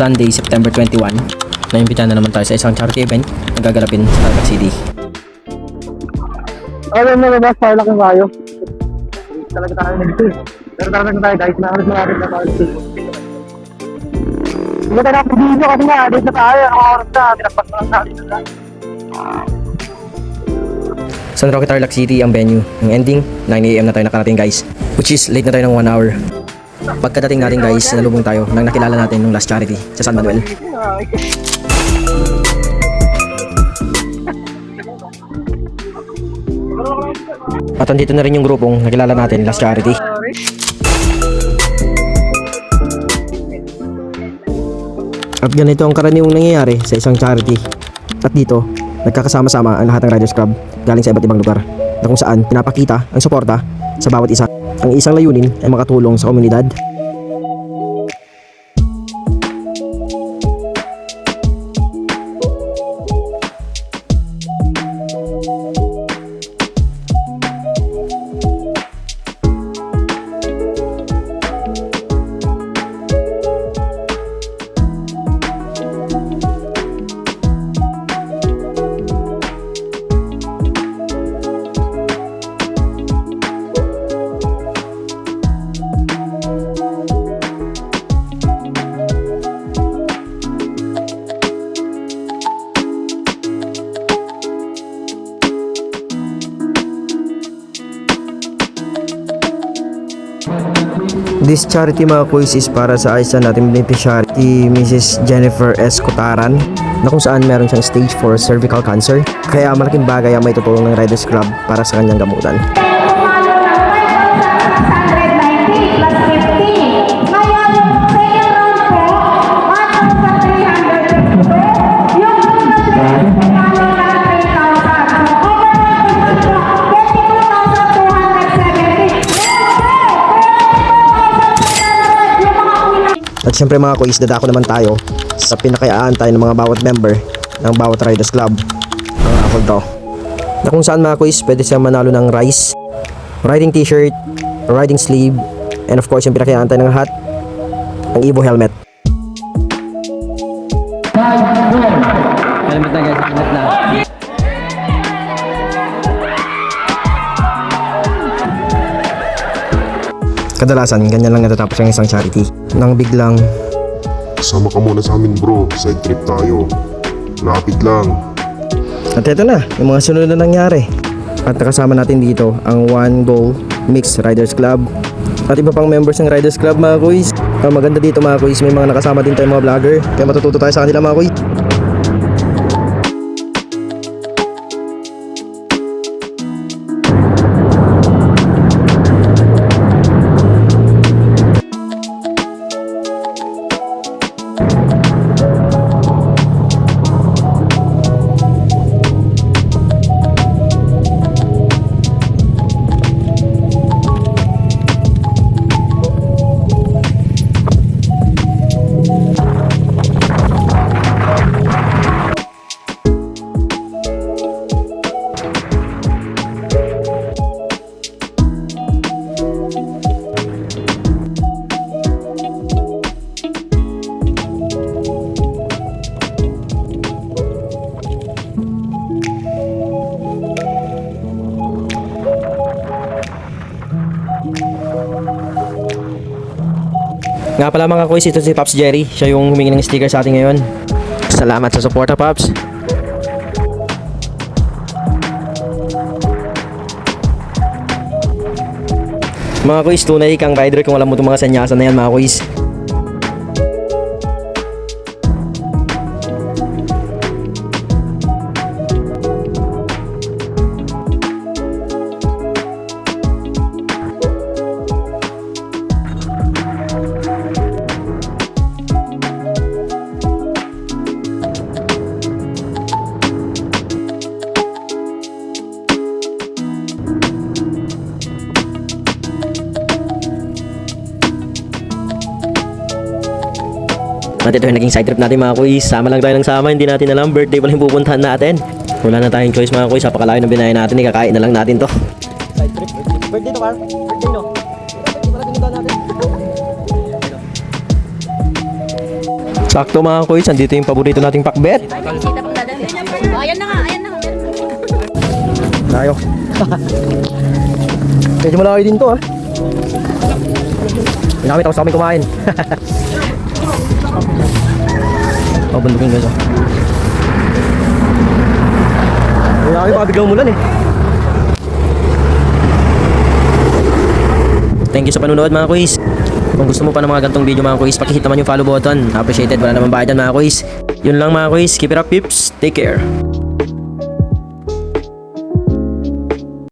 Sunday, September 21, naimbitahan na naman tayo sa isang charity event na gaganapin sa Tarlac City. Alam mo ba, Tarlac na tayo. Talaga tayo nag-stay. Pero talaga tayo guys, nakamit mo natin na tayo nag-stay. Hindi tayo nakapag-video kasi nga, dito na tayo, nakakarap na, pinagpas na lang natin na. San Roque, Tarlac City ang venue. Ang ending, 9 AM na tayo nakarating guys. Which is late na tayo ng 1 hour. Pagkadating natin guys, nalubong tayo nang nakilala natin ng last charity sa San Manuel. At andito na rin yung grupong nakilala natin last charity. At ganito ang karaniwang nangyayari sa isang charity. At dito, nagkakasama-sama ang lahat ng Riders Club galing sa iba't ibang lugar na kung saan pinapakita ang suporta sa bawat isa. Ang isang layunin ay makatulong sa komunidad. This charity mga kuys is para sa isa nating beneficiary, si Mrs. Jennifer S. Cutaran, na kung saan meron siyang stage 4 cervical cancer. Kaya malaking bagay ang may tutulong ng Riders Club para sa kanyang gamutan. At syempre mga kuys, dadako naman tayo sa pinakayaan tayo ng mga bawat member ng bawat Riders Club, ang raffle draw, na kung saan mga kuys pwede siyang manalo ng rice, riding t-shirt, riding sleeve, and of course yung pinakayaan tayo ng lahat, ang Evo helmet. Helmet na guys, helmet na. Kadalasan, ganyan lang natatapos ang isang charity. Nang biglang, sama ka muna sa amin bro, side trip tayo. Lapit lang. at eto na, yung mga sunod na nangyari. At nakasama natin dito ang One Goal Mixed Riders Club at iba pang members ng Riders Club mga kuys. Ang maganda dito mga kuys, may mga nakasama din tayong mga vlogger. Kaya matututo tayo sa kanila mga kuys. Nga pala mga kuys, ito si Pops Jerry. Siya yung humingi ng sticker sa atin ngayon. Salamat sa suporta, Pops. Mga kuys, tunay kang rider kung alam mo itong mga sanyasan na yan mga kuys. At ito yung naging side trip natin mga kuys. Sama lang tayo ng sama, hindi natin alam birthday pala yung pupuntahan natin. Wala na tayong choice mga kuys, napakalayo ng binayan natin, ikakain na lang natin to. Side trip, birthday to Carl, birthday no. Sakto mga kuys, andito yung paborito nating pakbet. Ayan na nga, ayan na nga. Tayo. Medyo malaki din to ah. Ginamit ako sa amin kumain. Oh, bandukin guys oh. Malaki baka biglang umulan eh. Thank you sa panunood mga kuys. Kung gusto mo pa ng mga gantong video mga kuys, pakihit naman yung follow button. Appreciated, wala naman bayad yan mga kuys. Yun lang mga kuys, keep it up peeps, take care.